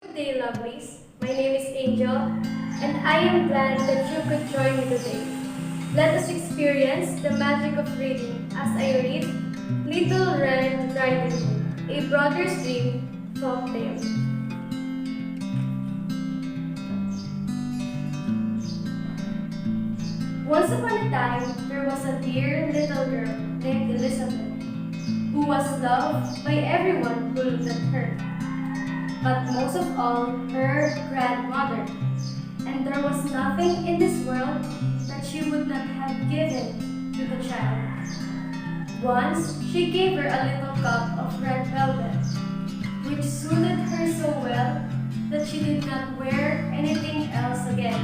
Good day, lovelies. My name is Angel, and I am glad that you could join me today. Let us experience the magic of reading as I read Little Red Riding Hood, a Brother's Dream folk tale. Once upon a time, there was a dear little girl named Elizabeth, who was loved by everyone who looked at her, but most of all, her grandmother. And there was nothing in this world that she would not have given to the child. Once, she gave her a little cup of red velvet, which suited her so well that she did not wear anything else again.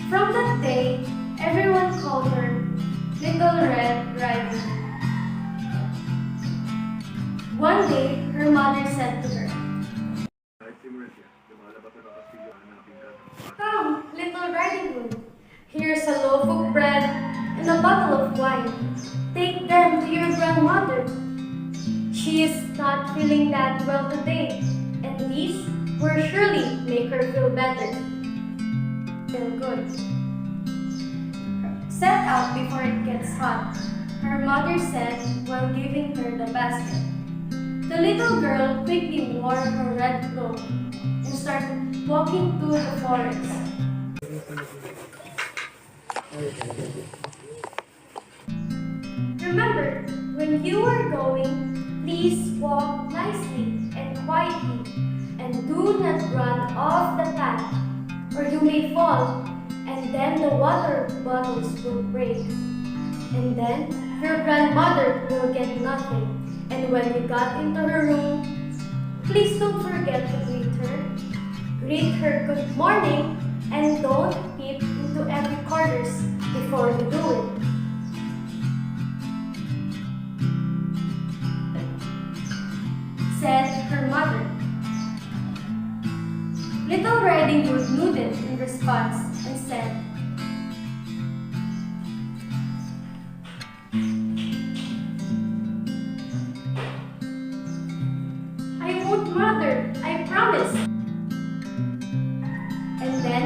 From that day, everyone called her Little Red Riding Hood. One day, her mother said to her, "Come, Little Riding Hood, here's a loaf of bread and a bottle of wine. Take them to your grandmother. She is not feeling that well today, and these will surely make her feel better." Feel good. Set out before it gets hot, her mother said while giving her the basket. The little girl quickly wore her red cloak and started walking through the forest. Remember, when you are going, please walk nicely and quietly, and do not run off the path, or you may fall, and then the water bottles will break. And then your grandmother will get nothing. And when you got into her room, please don't forget to greet her. Greet her good morning, and don't peep into every corners before you do it. Said her mother. Little Riding Hood nodded in response and said, "I won't, mother, I promise." And then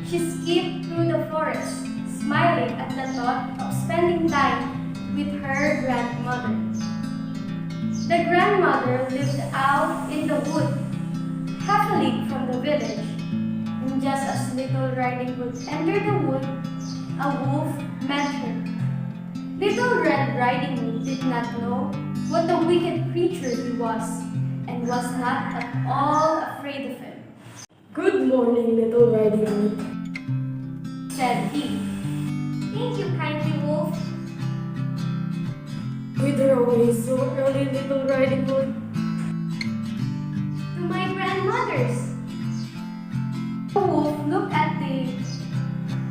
she skipped through the forest, smiling at the thought of spending time with her grandmother. The grandmother lived out in the wood, half a league from the village. And just as Little Riding Hood entered the wood, a wolf met her. Little Red Riding Hood did not know what a wicked creature he was, and was not at all afraid of him. "Good morning, Little Riding Hood," said he. "Thank you, kindly wolf." "Whither away so early, Little Riding Hood?" "To my grandmother's." The wolf looked at the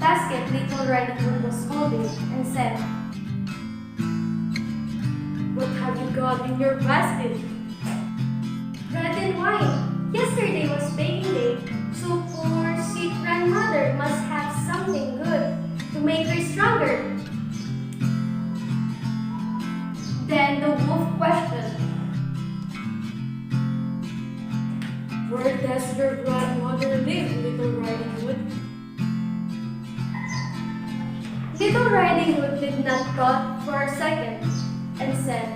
basket Little Riding Hood was holding and said, "What have you got in your basket?" "Bread and wine. Yesterday was baking day, so poor sweet grandmother must have something good to make her stronger." Then the wolf questioned, "Where does your grandmother live, Little Riding Hood?" Little Riding Hood did not thought for a second and said,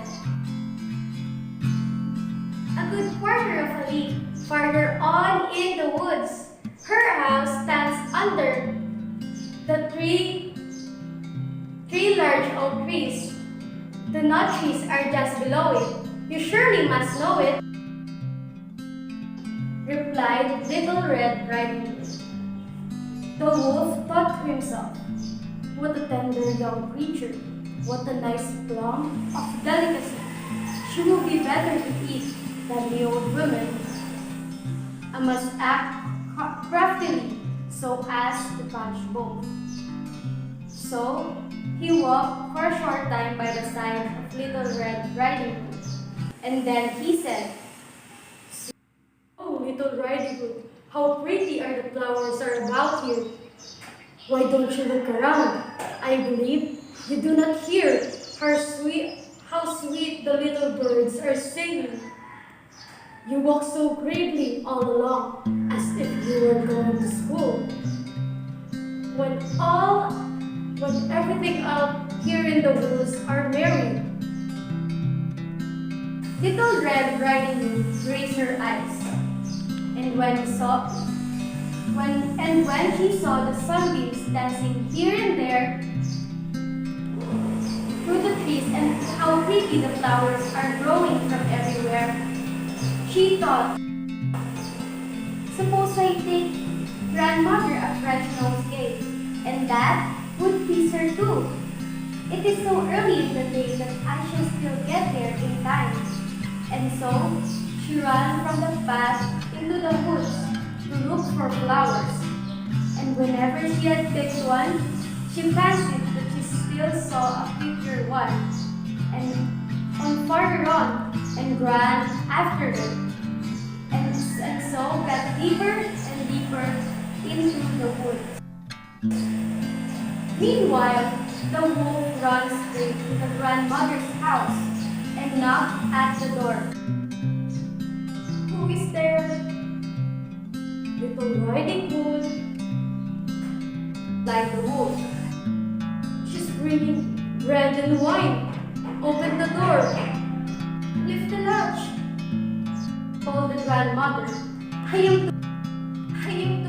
"A good quarter of a league farther on in the woods. Her house stands under the three large oak trees. The nut trees are just below it. You surely must know it," replied Little Red Riding Hood. The wolf thought to himself, "What a tender young creature. What a nice plum of delicacy. She will be better to eat than the old woman. I must act craftily so as to catch both." So he walked for a short time by the side of Little Red Riding Hood, and then he said, "Oh, Little Riding Hood, how pretty are the flowers are about here. Why don't you look around? I believe you do not hear how sweet the little birds are singing." You walk so gravely all along, as if you were going to school. When everything out here in the woods are merry. Little Red Riding Hood raised her eyes, and when she saw the sunbeams dancing here and there through the trees and how pretty the flowers are growing from everywhere, she thought, suppose I take grandmother a fresh nosegay, and that would please her too. It is so early in the day that I shall still get there in time. And so, she ran from the path into the woods to look for flowers. And whenever she had picked one, she fancied that she still saw a prettier one, and on farther on, and ran after it, and so got deeper and deeper into the woods. Meanwhile, the wolf ran straight to the grandmother's house and knocked at the door. Who is there? Little Riding Hood, like the wolf. She's bringing bread and wine. Open the door. Lift the latch. Called the grandmother. I am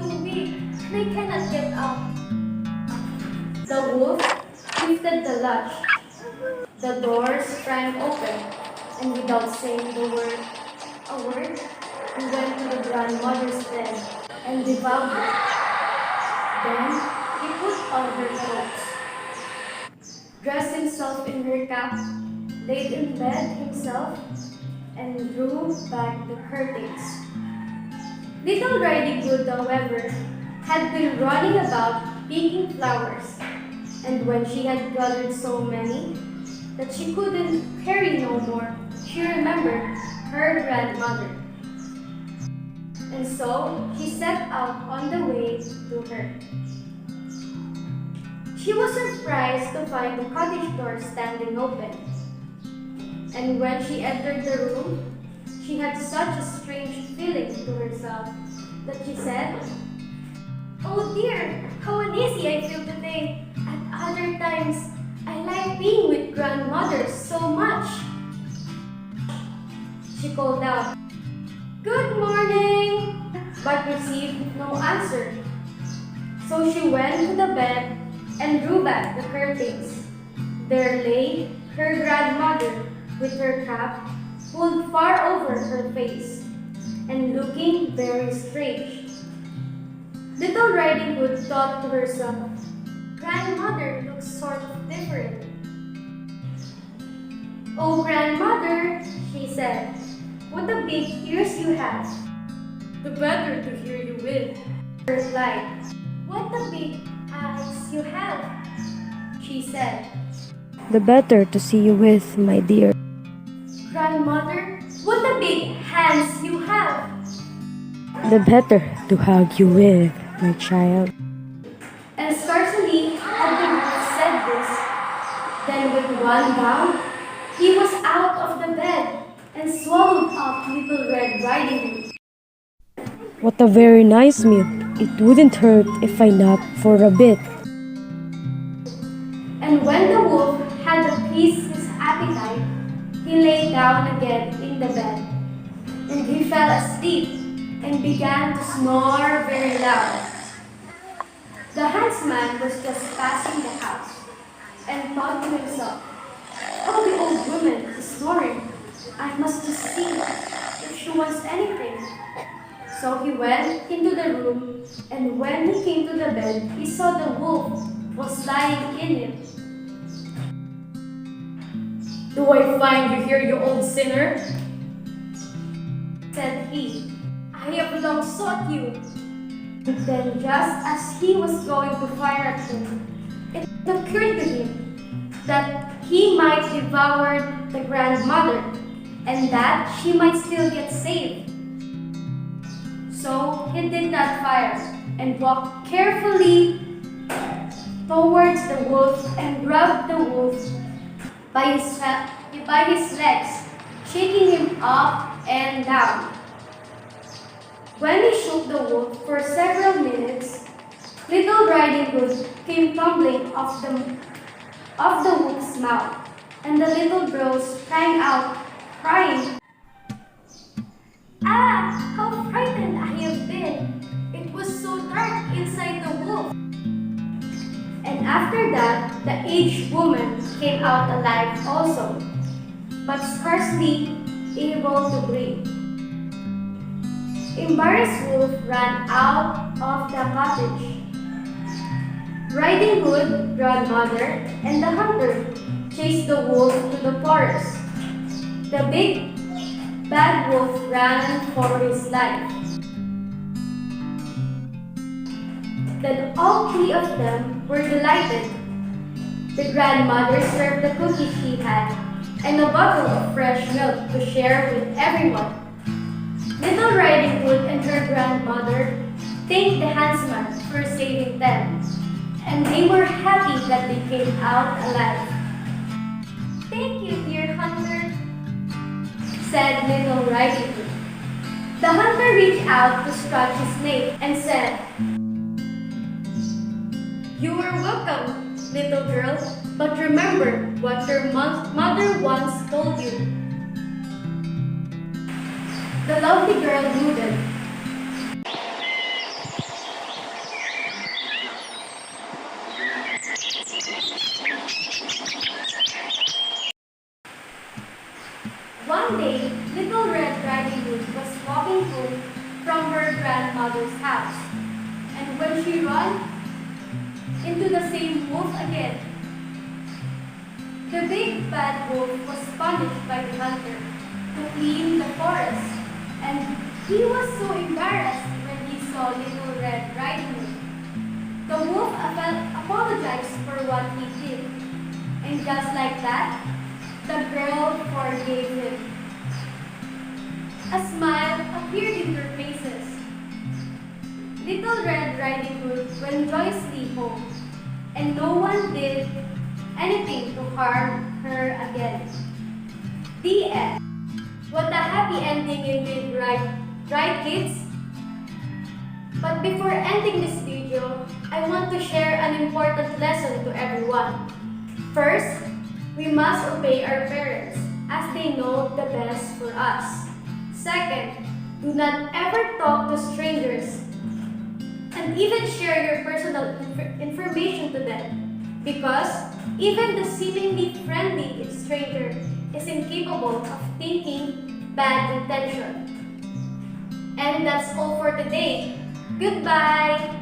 too weak. I cannot get up. The wolf lifted the latch. The door sprang open, and without saying a word, he went to the grandmother's bed and devoured it. Then he put on her clothes, dressed himself in her cap, laid in bed himself, and drew back the curtains. Little Riding Hood, however, had been running about picking flowers, and when she had gathered so many that she couldn't carry no more, she remembered her grandmother. And so she set out on the way to her. She was surprised to find the cottage door standing open. And when she entered the room, she had such a strange feeling to herself that she said, "Oh dear, how uneasy I feel today. At other times, I like being with grandmother so much." She called out, "Good morning," but received no answer. So she went to the bed and drew back the curtains. There lay her grandmother with her cap pulled far over her face and looking very strange. Little Riding Hood thought to herself, "Grandmother looks sort of different." "Oh, grandmother," she said, "what a big ears you have." "The better to hear you with," she replied. "What a big eyes you have," she said. "The better to see you with, my dear." "Grandmother, what a big hands you have." "The better to hug you with, my child." And scarcely had the wolf said this, then with one bound, he was out of the bed and swallowed up Little Red Riding Hood. "What a very nice meal. It wouldn't hurt if I napped for a bit." And when the wolf had appeased his appetite, he lay down again in the bed, and he fell asleep and began to snore very loud. The huntsman was just passing the house and thought to himself, "Oh, the old woman is snoring. I must just see if she wants anything." So he went into the room, and when he came to the bed, he saw the wolf was lying in it. "Do I find you here, you old sinner?" said he. "I have long sought you." Then just as he was going to fire at him, it occurred to him that he might devour the grandmother and that she might still get saved. So he did not fire and walked carefully towards the wolf and grabbed the wolf by his legs, shaking him up and down. When he shook the wolf for several minutes, Little Riding Hood came tumbling off the wolf's mouth, and the little girl sprang out, crying, "Ah, how frightened I have been! It was so dark inside the wolf." And after that, the aged woman came out alive also, but scarcely able to breathe. Embarrassed Wolf ran out of the cottage. Riding Hood, grandmother, and the hunter chased the wolf to the forest. The big bad wolf ran for his life. Then all three of them were delighted. The grandmother served the cookies she had and a bottle of fresh milk to share with everyone. Little Riding Hood and her grandmother thanked the huntsman for saving them, and they were happy that they came out alive. "Thank you, dear hunter," said Little Riding Hood. The hunter reached out to scratch his nape and said, "You are welcome, little girl, but remember what your mother once told you." The lovely girl nodded. One day, Little Red Riding Hood was walking home from her grandmother's house, and when she ran into the same wolf again, the big bad wolf was punished by the hunter to clean the forest, and he was so embarrassed when he saw Little Red Riding Hood. The wolf apologized for what he did, and just like that, the girl forgave him. A smile appeared in their faces. Little Red Riding Hood went joyously home, and no one did anything to harm her again. The end. What a happy ending indeed, right kids? But before ending this video, I want to share an important lesson to everyone. First, we must obey our parents as they know the best for us. Second, do not ever talk to strangers and even share your personal information to them, because even the seemingly friendly stranger is incapable of thinking bad intention. And that's all for today. Goodbye!